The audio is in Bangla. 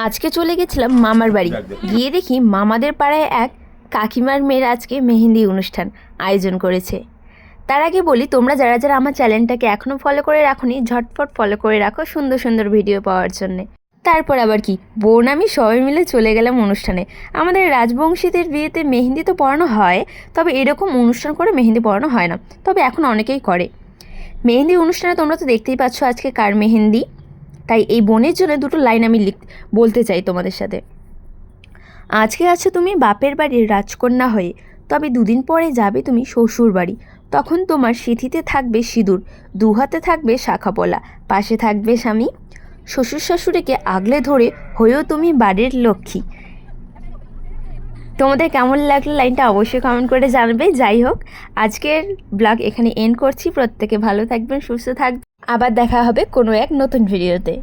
আজকে চলে গেছিলাম মামার বাড়ি। গিয়ে দেখি মামাদের পাড়ায় এক কাকিমার মেয়ের আজকে মেহেন্দি অনুষ্ঠান আয়োজন করেছে। তার আগে বলি, তোমরা যারা যারা আমার চ্যানেলটাকে এখনও ফলো করে রাখোনি, ঝটফট ফলো করে রাখো সুন্দর সুন্দর ভিডিও পাওয়ার জন্যে। তারপর আবার কি, বোন আমি সবাই মিলে চলে গেলাম অনুষ্ঠানে। আমাদের রাজবংশীদের বিয়েতে মেহেন্দি তো পরানো হয়, তবে এরকম অনুষ্ঠান করে মেহেন্দি পরানো হয় না, তবে এখন অনেকেই করে। মেহেন্দি অনুষ্ঠানে তোমরা তো দেখতেই পাচ্ছ আজকে কার মেহেন্দি। তাই এই বোনের জন্য দুটো লাইন আমি বলতে চাই তোমাদের সাথে। আজকে আছো তুমি বাপের বাড়ির রাজকন্যা হয়ে, তবে দুদিন পরে যাবে তুমি শ্বশুর বাড়ি। তখন তোমার সিঁথিতে থাকবে সিঁদুর, দু হাতে থাকবে শাঁখাপলা, পাশে থাকবে স্বামী। শ্বশুর শাশুড়িকে আগলে ধরে হয়েও তুমি বাড়ির লক্ষ্মী। তোমাদের কেমন লাগলো লাইনটা অবশ্যই কমেন্ট করে জানাবে। যাই হোক, আজকের ব্লগ এখানে এন্ড করছি। প্রত্যেকে ভালো থাকবেন, সুস্থ থাকবেন। আবার দেখা হবে কোনো এক নতুন ভিডিওতে।